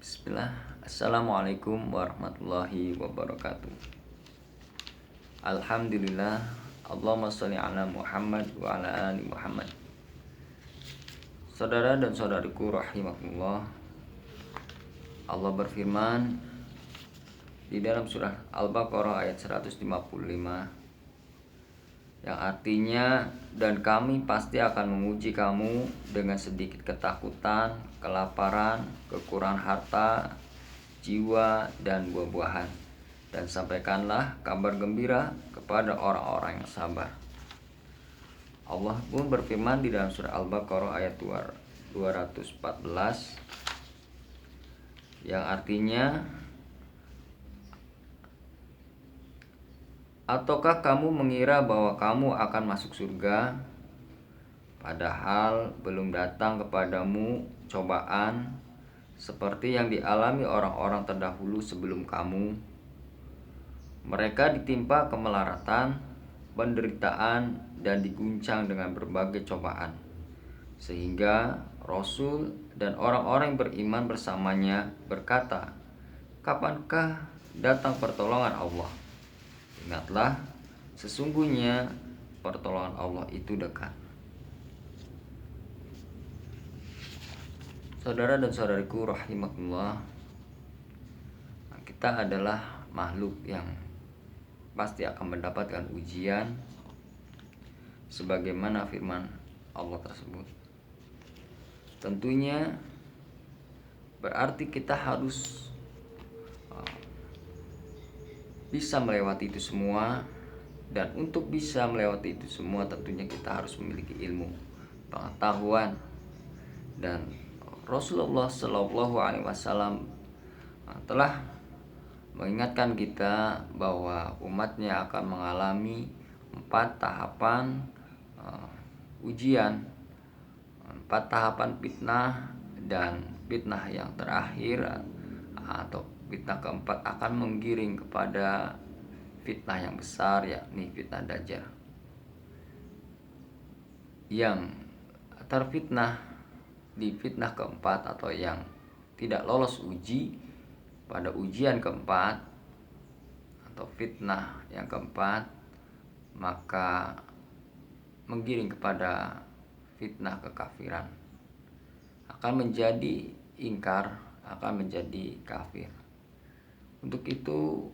Bismillah. Assalamualaikum warahmatullahi wabarakatuh. Alhamdulillah. Allahumma sholli ala Muhammad wa ala ali Muhammad. Saudara dan saudariku rahimakumullah, Allah berfirman di dalam surah Al-Baqarah ayat 155 yang artinya, dan kami pasti akan menguji kamu dengan sedikit ketakutan, kelaparan, kekurangan harta, jiwa, dan buah-buahan, dan sampaikanlah kabar gembira kepada orang-orang yang sabar. Allah pun berfirman di dalam surah Al-Baqarah ayat 214 yang artinya, ataukah kamu mengira bahwa kamu akan masuk surga, padahal belum datang kepadamu cobaan seperti yang dialami orang-orang terdahulu sebelum kamu? Mereka ditimpa kemelaratan, penderitaan, dan diguncang dengan berbagai cobaan, sehingga Rasul dan orang-orang yang beriman bersamanya berkata, kapankah datang pertolongan Allah? Ingatlah, sesungguhnya pertolongan Allah itu dekat. Saudara dan saudariku rahimakumullah, kita adalah makhluk yang pasti akan mendapatkan ujian sebagaimana firman Allah tersebut. Tentunya berarti kita harus bisa melewati itu semua, dan untuk bisa melewati itu semua tentunya kita harus memiliki ilmu, pengetahuan, dan Rasulullah Shallallahu Alaihi Wasallam telah mengingatkan kita bahwa umatnya akan mengalami 4 tahapan ujian, 4 tahapan fitnah, dan fitnah yang terakhir atau fitnah keempat akan menggiring kepada fitnah yang besar, yakni fitnah Dajjal, yang terfitnah di fitnah keempat atau yang tidak lolos uji pada ujian keempat atau fitnah yang keempat, maka menggiring kepada fitnah kekafiran, akan menjadi ingkar, akan menjadi kafir. Untuk itu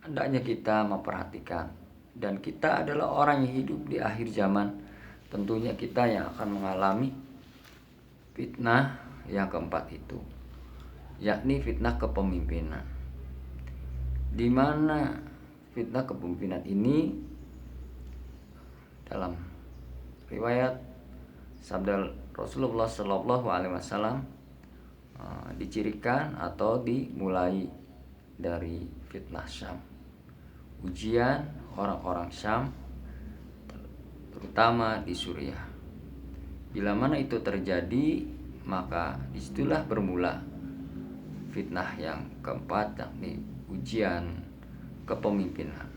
hendaknya kita memperhatikan, dan kita adalah orang yang hidup di akhir zaman. Tentunya kita yang akan mengalami fitnah yang keempat itu, yakni fitnah kepemimpinan. Di mana fitnah kepemimpinan ini dalam riwayat sabda Rasulullah Shallallahu Alaihi Wasallam dicirikan atau dimulai dari fitnah Syam, ujian orang-orang Syam, terutama di Suriah. Bila mana itu terjadi, maka disitulah bermula fitnah yang keempat, yakni ujian kepemimpinan.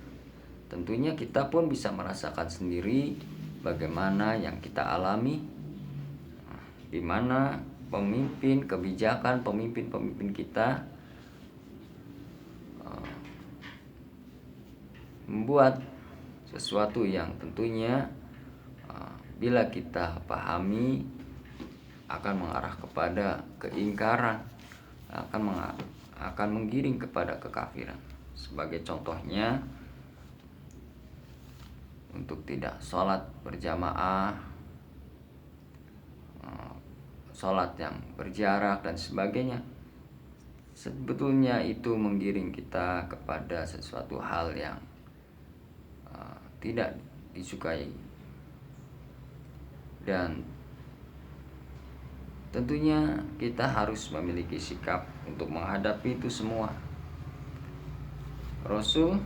Tentunya kita pun bisa merasakan sendiri bagaimana yang kita alami, di mana pemimpin kebijakan, pemimpin kita membuat sesuatu yang tentunya bila kita pahami akan mengarah kepada keingkaran, akan menggiring kepada kekafiran. Sebagai contohnya, untuk tidak sholat berjamaah, sholat yang berjarak dan sebagainya, sebetulnya itu menggiring kita kepada sesuatu hal yang tidak disukai. Dan tentunya kita harus memiliki sikap untuk menghadapi itu semua. Rasul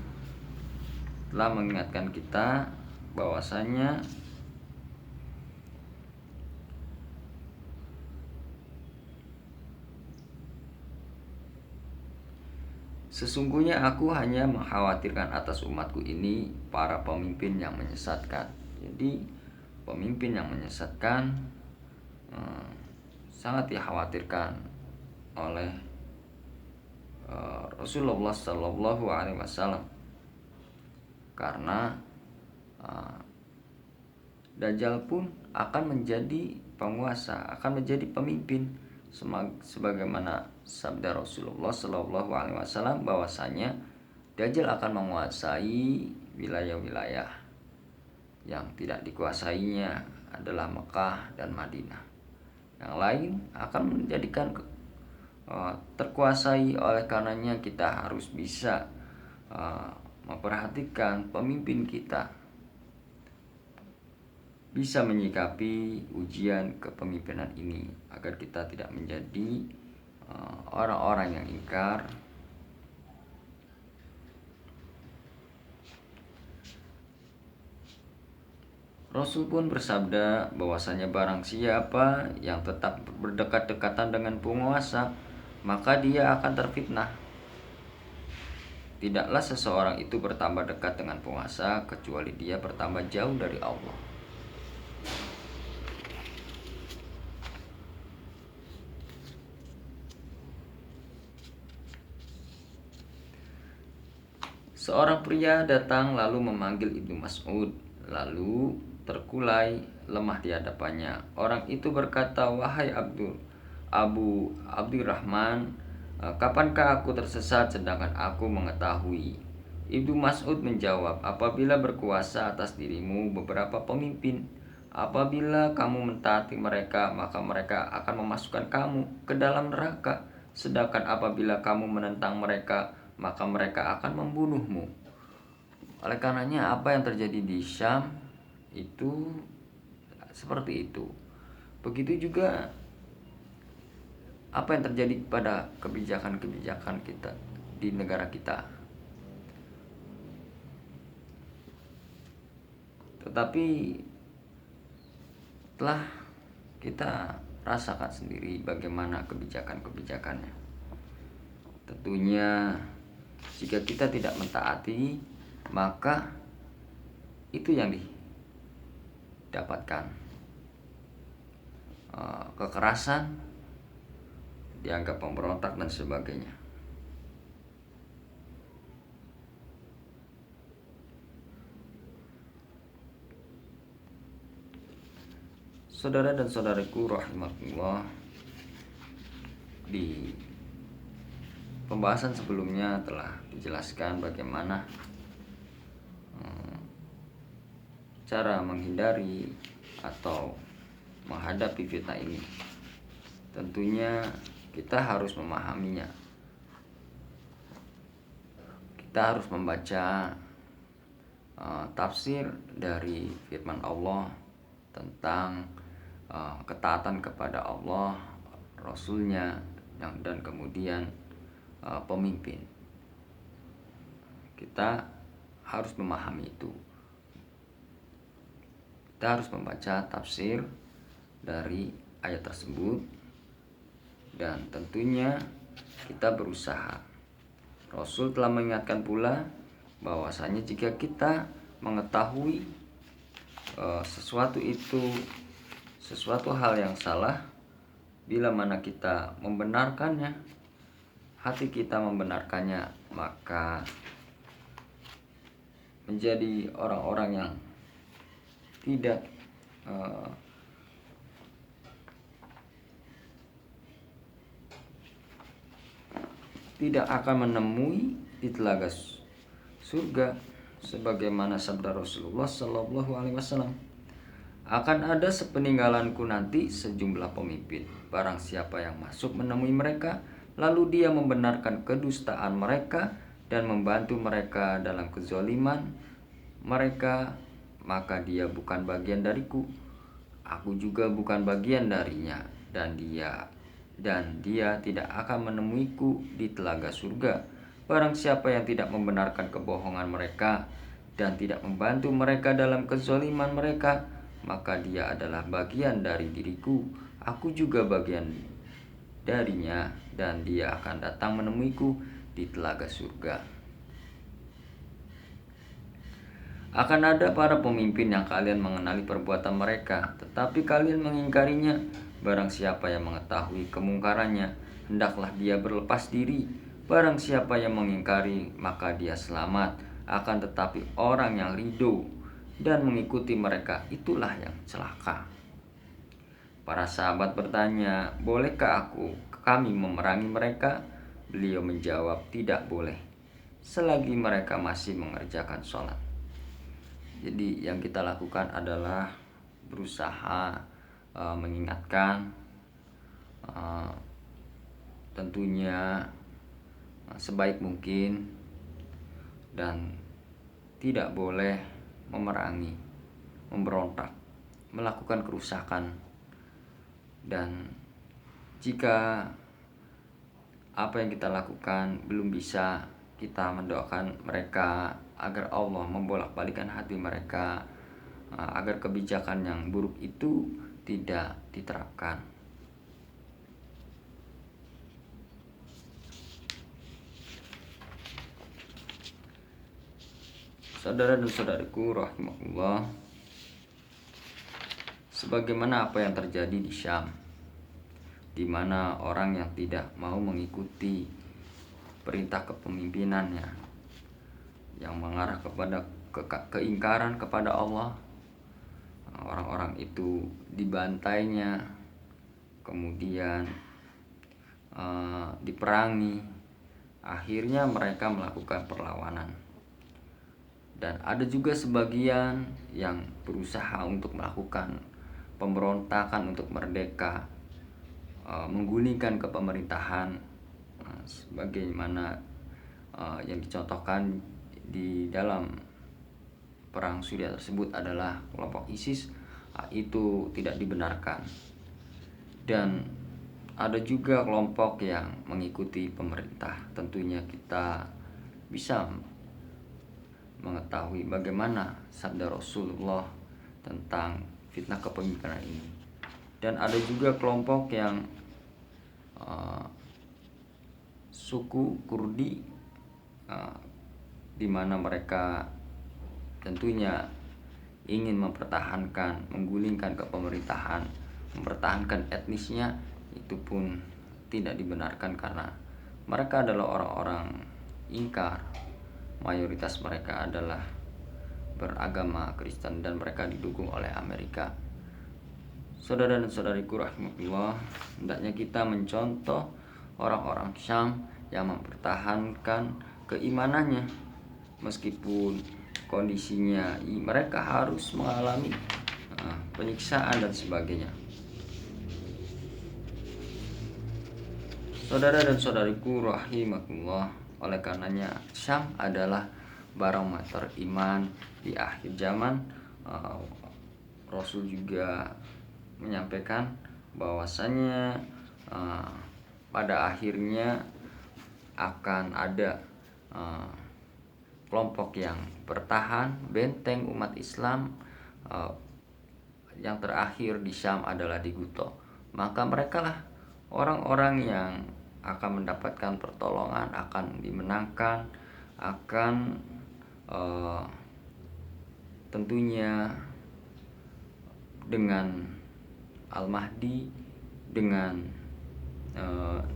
telah mengingatkan kita bahwasanya sesungguhnya aku hanya mengkhawatirkan atas umatku ini para pemimpin yang menyesatkan. Jadi pemimpin yang menyesatkan sangat dikhawatirkan oleh Rasulullah Shallallahu Alaihi Wasallam, karena Dajjal pun akan menjadi penguasa, akan menjadi pemimpin, sebagaimana sabda Rasulullah Shallallahu Alaihi Wasallam bahwasanya Dajjal akan menguasai wilayah-wilayah yang tidak dikuasainya adalah Mekah dan Madinah. Yang lain akan menjadikan terkuasai. Oleh karenanya kita harus bisa memperhatikan pemimpin kita, bisa menyikapi ujian kepemimpinan ini agar kita tidak menjadi orang-orang yang ingkar. Rasul pun bersabda bahwasanya barang siapa yang tetap berdekat-dekatan dengan penguasa, maka dia akan terfitnah. Tidaklah seseorang itu bertambah dekat dengan penguasa kecuali dia bertambah jauh dari Allah. Seorang pria datang lalu memanggil Ibnu Mas'ud, lalu terkulai lemah di hadapannya. Orang itu berkata, "Wahai Abu Abdurrahman, kapankah aku tersesat sedangkan aku mengetahui?" Ibnu Mas'ud menjawab, "Apabila berkuasa atas dirimu beberapa pemimpin, apabila kamu mentaati mereka, maka mereka akan memasukkan kamu ke dalam neraka. Sedangkan apabila kamu menentang mereka, maka mereka akan membunuhmu." Oleh karenanya apa yang terjadi di Syam itu seperti itu. Begitu juga apa yang terjadi pada kebijakan-kebijakan kita di negara kita. Tetapi telah kita rasakan sendiri bagaimana kebijakan-kebijakannya. Tentunya jika kita tidak mentaati, maka itu yang didapatkan. Kekerasan, dianggap pemberontak dan sebagainya. Saudara dan saudariku rahimakumullah, di pembahasan sebelumnya telah dijelaskan bagaimana cara menghindari atau menghadapi fitnah ini. Tentunya kita harus memahaminya. Kita harus membaca tafsir dari firman Allah tentang ketaatan kepada Allah, Rasulnya, dan kemudian pemimpin. Kita harus memahami itu. Kita harus membaca tafsir dari ayat tersebut, dan tentunya kita berusaha. Rasul telah mengingatkan pula bahwasanya jika kita mengetahui sesuatu hal yang salah, bila mana kita membenarkannya, hati kita membenarkannya, maka menjadi orang-orang yang tidak akan menemui di telaga surga, sebagaimana sabda Rasulullah Shallallahu Alaihi Wasallam, "Akan ada sepeninggalanku nanti sejumlah pemimpin. Barang siapa yang masuk menemui mereka, lalu dia membenarkan kedustaan mereka dan membantu mereka dalam kezaliman mereka, maka dia bukan bagian dariku. Aku juga bukan bagian darinya, dan dia tidak akan menemuiku di telaga surga. Barang siapa yang tidak membenarkan kebohongan mereka dan tidak membantu mereka dalam kezaliman mereka, maka dia adalah bagian dari diriku. Aku juga bagian darinya, dan dia akan datang menemuiku di telaga surga." Akan ada para pemimpin yang kalian mengenali perbuatan mereka, tetapi kalian mengingkarinya. Barang siapa yang mengetahui kemungkarannya, hendaklah dia berlepas diri. Barang siapa yang mengingkari, maka dia selamat. Akan tetapi orang yang ridho dan mengikuti mereka, itulah yang celaka. Para sahabat bertanya, bolehkah kami memerangi mereka? Beliau menjawab, tidak boleh, selagi mereka masih mengerjakan sholat. Jadi yang kita lakukan adalah berusaha mengingatkan, tentunya sebaik mungkin, dan tidak boleh memerangi, memberontak, melakukan kerusakan. Dan jika apa yang kita lakukan belum bisa, kita mendoakan mereka agar Allah membolak-balikan hati mereka, agar kebijakan yang buruk itu tidak diterapkan. Saudara dan saudariku rahimahullah, sebagaimana apa yang terjadi di Syam, di mana orang yang tidak mau mengikuti perintah kepemimpinannya yang mengarah kepada keingkaran kepada Allah, orang-orang itu dibantainya, kemudian diperangi, akhirnya mereka melakukan perlawanan. Dan ada juga sebagian yang berusaha untuk melakukan pemberontakan untuk merdeka, menggulingkan kepemerintahan, sebagaimana yang dicontohkan di dalam perang Suriah tersebut adalah kelompok ISIS. Itu tidak dibenarkan. Dan ada juga kelompok yang mengikuti pemerintah. Tentunya kita bisa mengetahui bagaimana sabda Rasulullah tentang fitnah kepemimpinan ini. Dan ada juga kelompok yang suku Kurdi, di mana mereka tentunya ingin mempertahankan, menggulingkan kepemerintahan, mempertahankan etnisnya. Itu pun tidak dibenarkan karena mereka adalah orang-orang ingkar. Mayoritas mereka adalah beragama Kristen dan mereka didukung oleh Amerika. Saudara dan saudariku rahimahullah, hendaknya kita mencontoh orang-orang Syam yang mempertahankan keimanannya meskipun kondisinya mereka harus mengalami penyiksaan dan sebagainya. Saudara dan saudariku rahimakumullah, oleh karenanya Syam adalah barometer iman di akhir zaman. Rasul juga menyampaikan bahwasanya pada akhirnya akan ada kelompok yang bertahan, benteng umat Islam. Yang terakhir di Syam adalah di Guto. Maka mereka lah orang-orang yang akan mendapatkan pertolongan, akan dimenangkan, akan tentunya dengan Al-Mahdi, dengan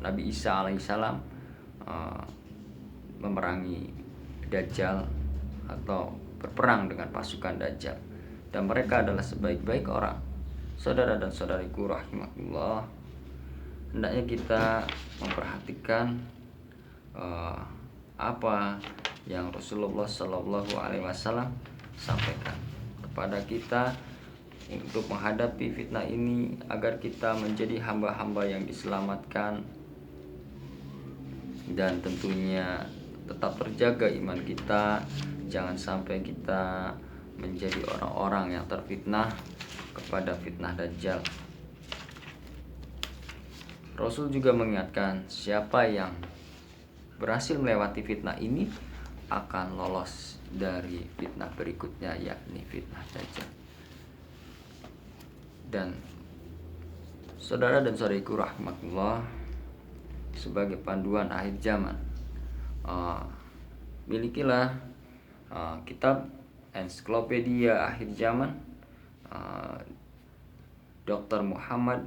Nabi Isa alaihissalam, memerangi Dajjal atau berperang dengan pasukan Dajjal. Dan mereka adalah sebaik-baik orang. Saudara dan saudariku rahimahullah, hendaknya kita memperhatikan apa yang Rasulullah SAW sampaikan kepada kita untuk menghadapi fitnah ini, agar kita menjadi hamba-hamba yang diselamatkan dan tentunya tetap terjaga iman kita. Jangan sampai kita menjadi orang-orang yang terfitnah kepada fitnah Dajjal. Rasul juga mengingatkan, siapa yang berhasil melewati fitnah ini akan lolos dari fitnah berikutnya, yakni fitnah Dajjal. Dan saudara dan saudariku rahmatullah, sebagai panduan akhir zaman, milikilah kitab ensiklopedia akhir zaman Dr. Muhammad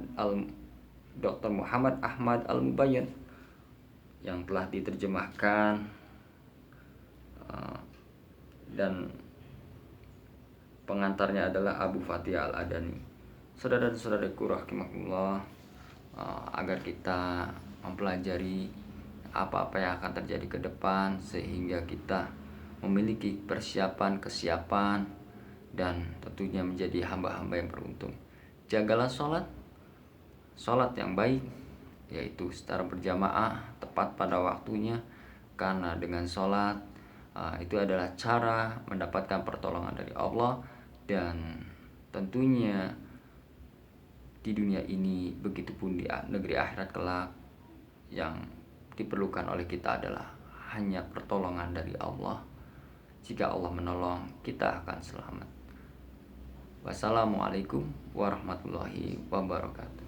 Ahmad Al-Mubayyan. yang telah diterjemahkan dan pengantarnya adalah Abu Fatih Al-Adani. Saudara dan saudaraku rahimakumullah, agar kita mempelajari apa-apa yang akan terjadi ke depan sehingga kita memiliki persiapan, kesiapan, dan tentunya menjadi hamba-hamba yang beruntung. Jagalah sholat yang baik, yaitu secara berjamaah tepat pada waktunya, karena dengan sholat itu adalah cara mendapatkan pertolongan dari Allah. Dan tentunya di dunia ini, begitupun di negeri akhirat kelak, yang diperlukan oleh kita adalah hanya pertolongan dari Allah. Jika Allah menolong, kita akan selamat. Wassalamualaikum warahmatullahi wabarakatuh.